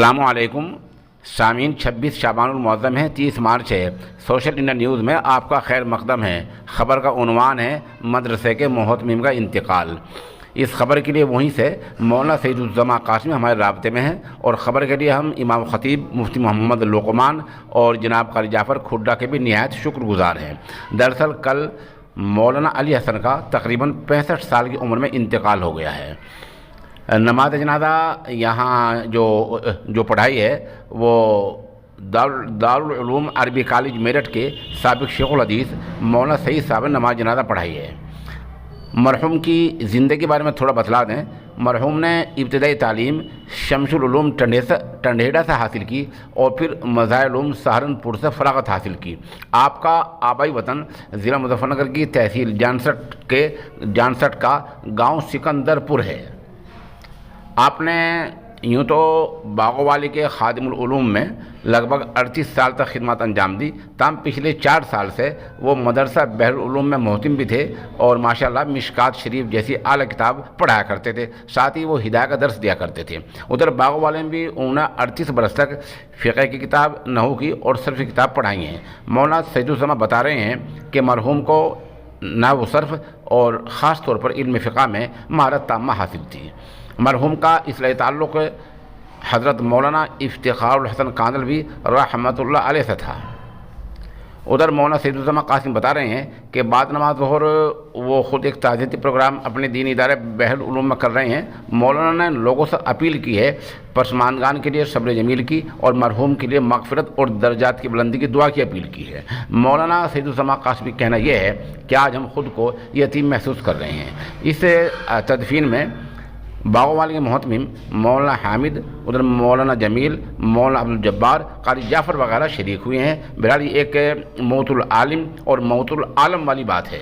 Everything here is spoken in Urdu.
السلام علیکم سامعین، 26 شعبان المعظم ہے، 30 مارچ ہے۔ سوشل انڈیا نیوز میں آپ کا خیر مقدم ہے۔ خبر کا عنوان ہے مدرسے کے محتمم کا انتقال۔ اس خبر کے لیے وہیں سے مولانا سید الزماں قاسمی ہمارے رابطے میں ہیں، اور خبر کے لیے ہم امام خطیب مفتی محمد لقمان اور جناب قاری جعفر کھڈا کے بھی نہایت شکر گزار ہیں۔ دراصل کل مولانا علی حسن کا تقریباً 65 سال کی عمر میں انتقال ہو گیا ہے۔ نماز جنازہ یہاں جو پڑھائی ہے وہ دارالعلوم عربی کالج میرٹھ کے سابق شیخ الحدیث مولانا سعید صاحب نے نماز جنازہ پڑھائی ہے۔ مرحوم کی زندگی کے بارے میں تھوڑا بتلا دیں۔ مرحوم نے ابتدائی تعلیم شمس العلوم ٹنڈیڑا سے حاصل کی اور پھر مظاہر علوم سہارنپور سے فراغت حاصل کی۔ آپ کا آبائی وطن ضلع مظفر نگر کی تحصیل جانسٹ کا گاؤں سکندرپور ہے۔ آپ نے یوں تو باغوالی کے خادم العلوم میں لگ بھگ 38 سال تک خدمات انجام دی، تاہم پچھلے 4 سال سے وہ مدرسہ بحر العلوم میں محتم بھی تھے اور ماشاءاللہ مشکات شریف جیسی اعلیٰ کتاب پڑھایا کرتے تھے، ساتھ ہی وہ ہدایت کا درس دیا کرتے تھے۔ ادھر باغوالے میں بھی انہوں نے 38 برس تک فقہ کی کتاب، نحو کی اور صرف کی کتاب پڑھائی ہیں۔ مولانا سید الزماں بتا رہے ہیں کہ مرحوم کو نحو، صرف اور خاص طور پر علم فقہ میں مہارت تامہ حاصل تھی۔ مرحوم کا اصلاح تعلق حضرت مولانا افتخار الحسن کاندھلوی رحمۃ اللہ علیہ سے تھا۔ ادھر مولانا سید الزماں قاسم بتا رہے ہیں کہ بعد نماز ظہر وہ خود ایک تعزیتی پروگرام اپنے دینی ادارے بحر العلوم میں کر رہے ہیں۔ مولانا نے لوگوں سے اپیل کی ہے، پسماندگان کے لیے صبر جمیل کی اور مرحوم کے لیے مغفرت اور درجات کی بلندی کی دعا کی اپیل کی ہے۔ مولانا سید الزماں قاسمی کا کہنا یہ ہے کہ آج ہم خود کو یتیم محسوس کر رہے ہیں۔ اس تدفین میں باغوال کے محتمم مولانا حامد، ادھر مولانا جمیل، مولانا عبدالجبار، قاری جعفر وغیرہ شریک ہوئے ہیں۔ بہرحال ایک موت العالم اور موت العالم والی بات ہے۔